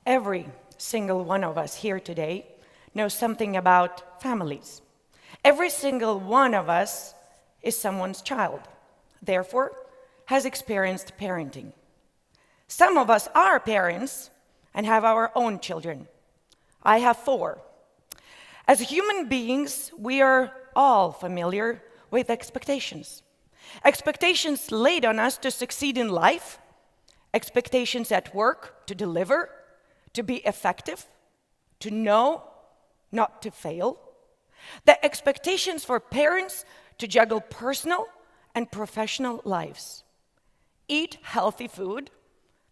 Every single one of us here today knows something about families. Every single one of us is someone's child, therefore has experienced parenting. Some of us are parents and have our own children. I have 4. As human beings, we are all familiar with expectations. Expectations laid on us to succeed in life, expectations at work to deliver, to be effective, to know, not to fail. The expectations for parents to juggle personal and professional lives. Eat healthy food,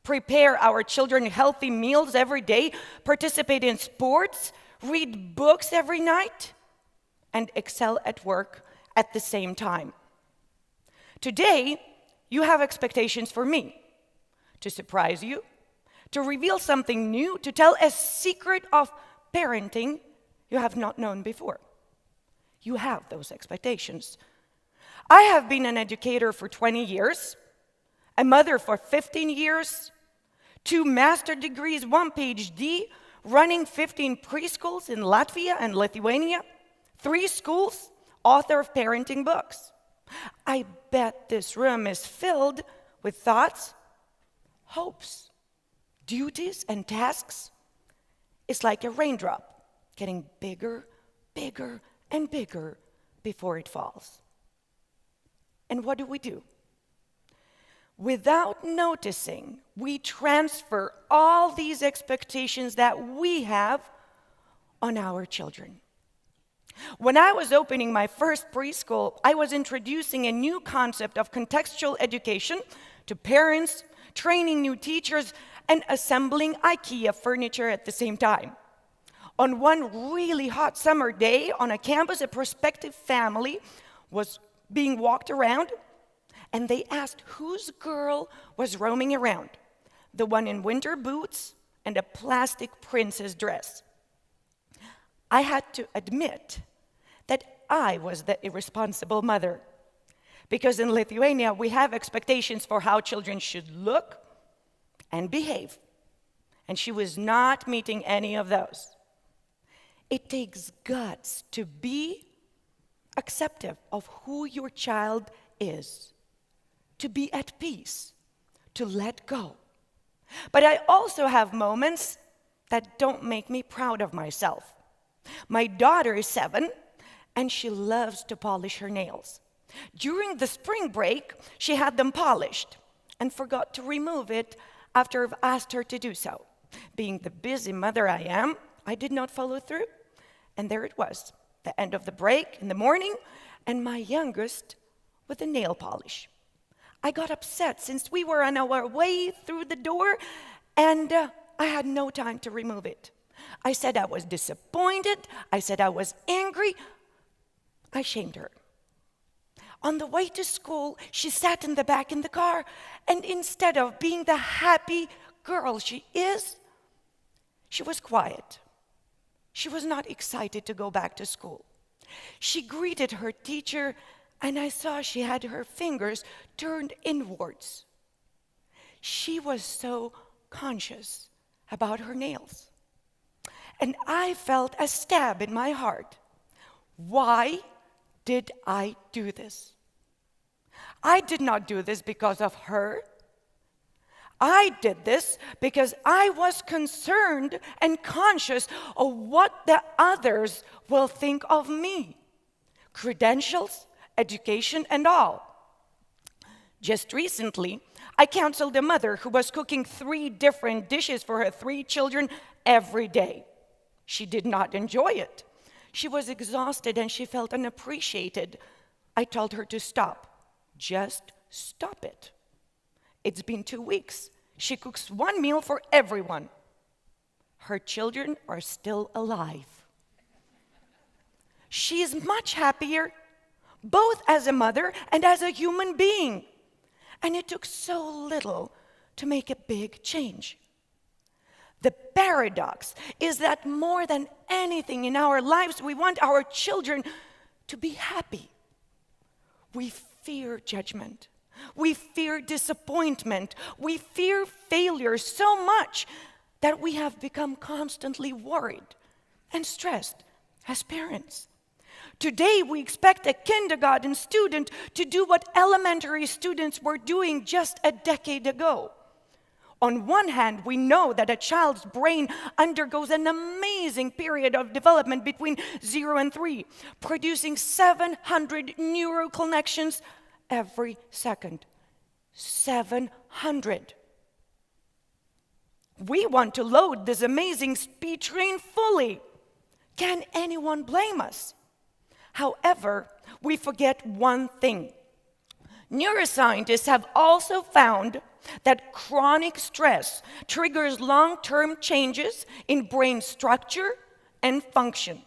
prepare our children healthy meals every day, participate in sports, read books every night, and excel at work at the same time. Today, you have expectations for me to surprise you, to reveal something new, to tell a secret of parenting you have not known before. You have those expectations. I have been an educator for 20 years, a mother for 15 years, 2 master's degrees, 1 PhD, running 15 preschools in Latvia and Lithuania, 3 schools, author of parenting books. I bet this room is filled with thoughts, hopes, duties, and tasks. It's like a raindrop getting bigger, bigger, and bigger before it falls. And what do? Without noticing, we transfer all these expectations that we have on our children. When I was opening my first preschool, I was introducing a new concept of contextual education to parents, training new teachers, and assembling IKEA furniture at the same time. On one really hot summer day on a campus, a prospective family was being walked around, and they asked whose girl was roaming around, the one in winter boots and a plastic princess dress. I had to admit that I was the irresponsible mother, because in Lithuania we have expectations for how children should look and behave, and she was not meeting any of those. It takes guts to be accepting of who your child is, to be at peace, to let go. But I also have moments that don't make me proud of myself. My daughter is 7, and she loves to polish her nails. During the spring break, she had them polished and forgot to remove it after I've asked her to do so. Being the busy mother I am, I did not follow through. And there it was, the end of the break in the morning, and my youngest with the nail polish. I got upset since we were on our way through the door, and I had no time to remove it. I said I was disappointed. I said I was angry. I shamed her. On the way to school, she sat in the back in the car, and instead of being the happy girl she is, she was quiet. She was not excited to go back to school. She greeted her teacher, and I saw she had her fingers turned inwards. She was so conscious about her nails. And I felt a stab in my heart. Why did I do this? I did not do this because of her. I did this because I was concerned and conscious of what the others will think of me. Credentials, education, and all. Just recently, I counseled a mother who was cooking 3 different dishes for her 3 children every day. She did not enjoy it. She was exhausted and she felt unappreciated. I told her to stop. Just stop it. It's been 2 weeks. She cooks 1 meal for everyone. Her children are still alive. She is much happier, both as a mother and as a human being. And it took so little to make a big change. The paradox is that more than anything in our lives, we want our children to be happy. We fear judgment. We fear disappointment. We fear failure so much that we have become constantly worried and stressed as parents. Today, we expect a kindergarten student to do what elementary students were doing just a decade ago. On one hand, we know that a child's brain undergoes an amazing period of development between 0 and 3, producing 700 neural connections every second. 700. We want to load this amazing speed train fully. Can anyone blame us? However, we forget one thing. Neuroscientists have also found that chronic stress triggers long-term changes in brain structure and function.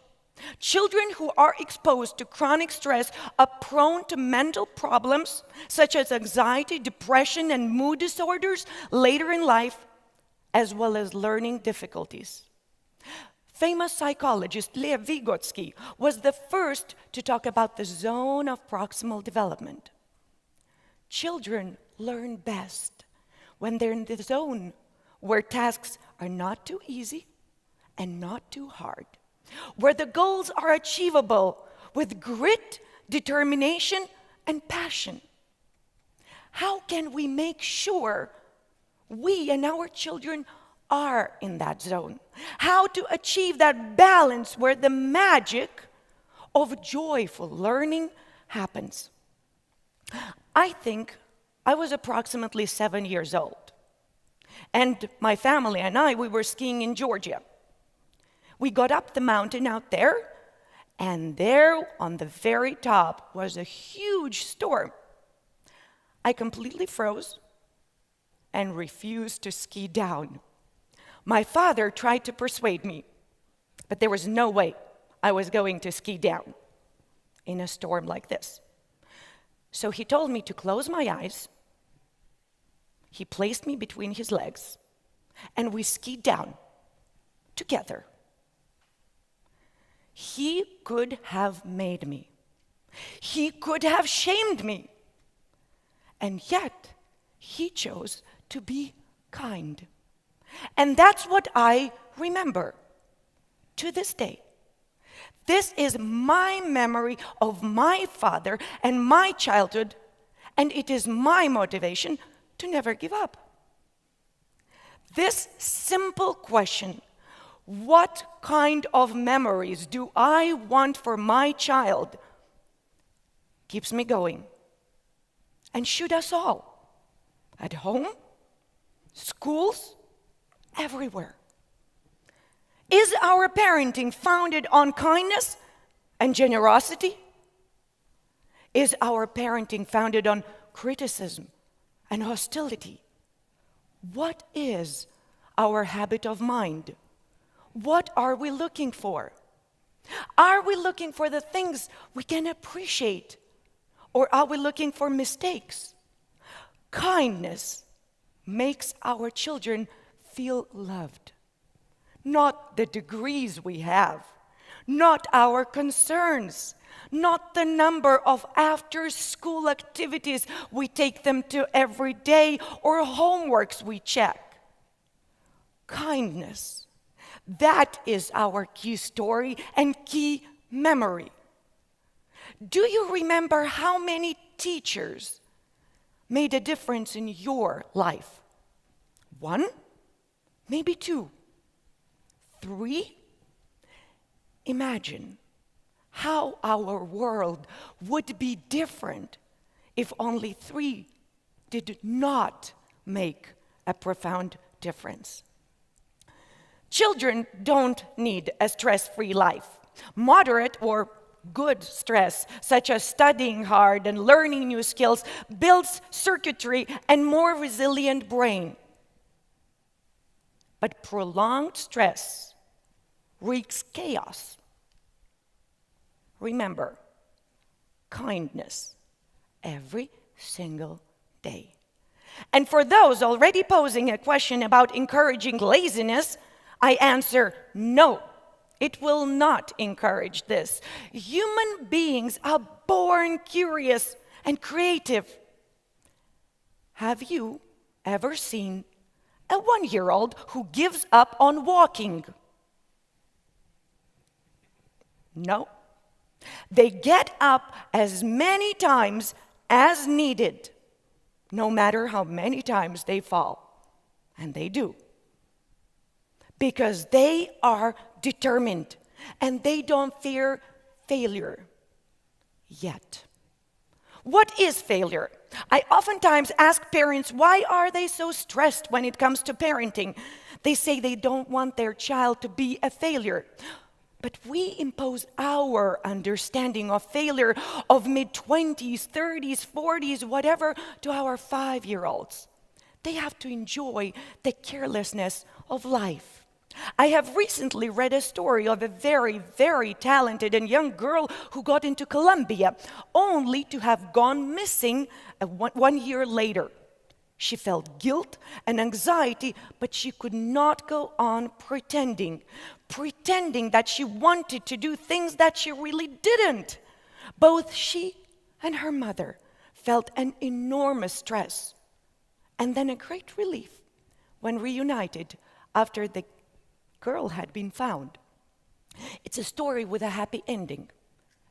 Children who are exposed to chronic stress are prone to mental problems such as anxiety, depression, and mood disorders later in life, as well as learning difficulties. Famous psychologist Lev Vygotsky was the first to talk about the zone of proximal development. Children learn best when they're in the zone where tasks are not too easy and not too hard, where the goals are achievable with grit, determination, and passion. How can we make sure we and our children are in that zone? How to achieve that balance where the magic of joyful learning happens? I think I was approximately 7 years old, and my family and I, we were skiing in Georgia. We got up the mountain out there, and there on the very top was a huge storm. I completely froze and refused to ski down. My father tried to persuade me, but there was no way I was going to ski down in a storm like this. So he told me to close my eyes. He placed me between his legs, and we skied down together. He could have made me. He could have shamed me. And yet, he chose to be kind. And that's what I remember to this day. This is my memory of my father and my childhood, and it is my motivation to never give up. This simple question, what kind of memories do I want for my child, keeps me going, and should us all, at home, schools, everywhere. Is our parenting founded on kindness and generosity? Is our parenting founded on criticism and hostility? What is our habit of mind? What are we looking for? Are we looking for the things we can appreciate, or are we looking for mistakes? Kindness makes our children feel loved. Not the degrees we have, not our concerns, not the number of after-school activities we take them to every day or homeworks we check. Kindness, that is our key story and key memory. Do you remember how many teachers made a difference in your life? 1? Maybe 2? 3? Imagine how our world would be different if only 3 did not make a profound difference. Children don't need a stress-free life. Moderate or good stress, such as studying hard and learning new skills, builds circuitry and more resilient brain. But prolonged stress wreaks chaos. Remember, kindness every single day. And for those already posing a question about encouraging laziness, I answer, no, it will not encourage this. Human beings are born curious and creative. Have you ever seen a 1-year-old who gives up on walking? No. They get up as many times as needed, no matter how many times they fall. And they do. Because they are determined and they don't fear failure yet. What is failure? I oftentimes ask parents, why are they so stressed when it comes to parenting? They say they don't want their child to be a failure. But we impose our understanding of failure of mid-20s, 30s, 40s, whatever, to our 5-year-olds. They have to enjoy the carelessness of life. I have recently read a story of a very, very talented and young girl who got into Colombia, only to have gone missing 1 year later. She felt guilt and anxiety, but she could not go on pretending that she wanted to do things that she really didn't. Both she and her mother felt an enormous stress, and then a great relief when reunited after the girl had been found. It's a story with a happy ending,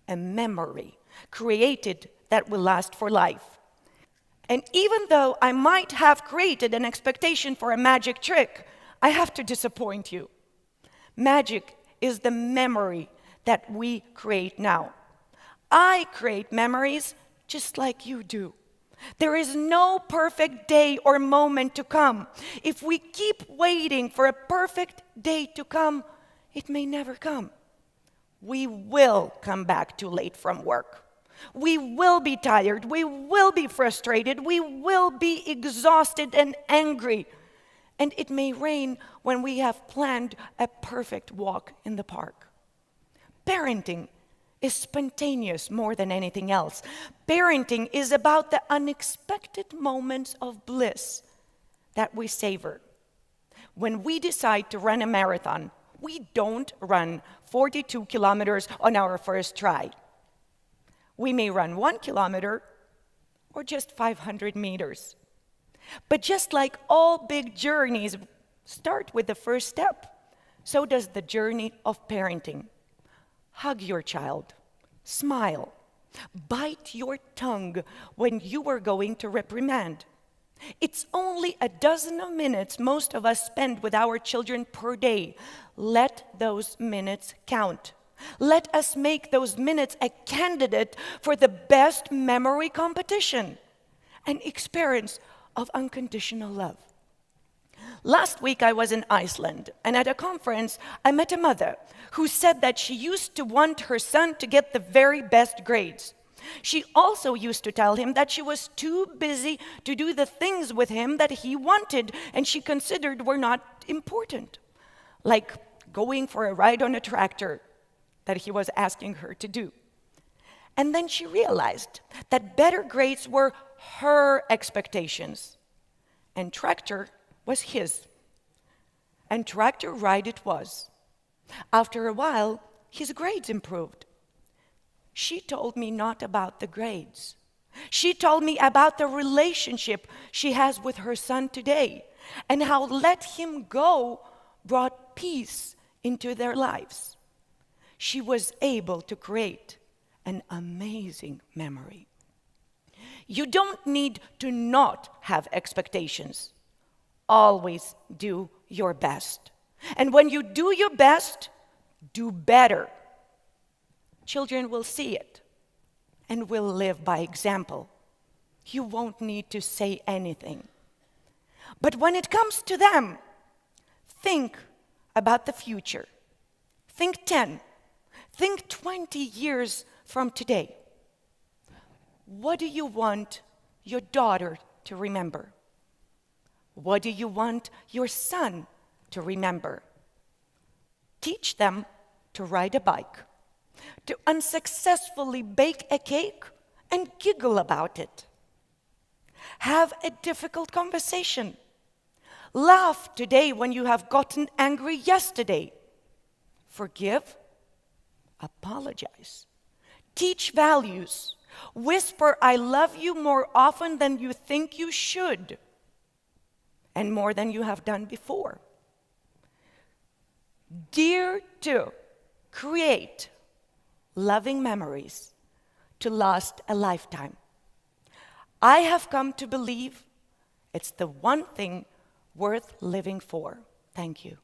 a memory created that will last for life. And even though I might have created an expectation for a magic trick, I have to disappoint you. Magic is the memory that we create now. I create memories just like you do. There is no perfect day or moment to come. If we keep waiting for a perfect day to come, it may never come. We will come back too late from work. We will be tired. We will be frustrated. We will be exhausted and angry. And it may rain when we have planned a perfect walk in the park. Parenting is spontaneous more than anything else. Parenting is about the unexpected moments of bliss that we savor. When we decide to run a marathon, we don't run 42 kilometers on our first try. We may run 1 kilometer or just 500 meters. But just like all big journeys start with the first step, so does the journey of parenting. Hug your child, smile, bite your tongue when you are going to reprimand. It's only a dozen of minutes most of us spend with our children per day. Let those minutes count. Let us make those minutes a candidate for the best memory competition, an experience of unconditional love. Last week I was in Iceland, and at a conference I met a mother who said that she used to want her son to get the very best grades. She also used to tell him that she was too busy to do the things with him that he wanted and she considered were not important, like going for a ride on a tractor that he was asking her to do. And then she realized that better grades were her expectations, and tractor was his. And tractor ride it was. After a while, his grades improved. She told me not about the grades. She told me about the relationship she has with her son today, and how let him go brought peace into their lives. She was able to create an amazing memory. You don't need to not have expectations. Always do your best. And when you do your best, do better. Children will see it and will live by example. You won't need to say anything. But when it comes to them, think about the future. Think 10. Think 20 years from today. What do you want your daughter to remember? What do you want your son to remember? Teach them to ride a bike, to unsuccessfully bake a cake and giggle about it. Have a difficult conversation. Laugh today when you have gotten angry yesterday. Forgive, apologize. Teach values. Whisper, I love you more often than you think you should, and more than you have done before. Dare to create loving memories to last a lifetime. I have come to believe it's the one thing worth living for. Thank you.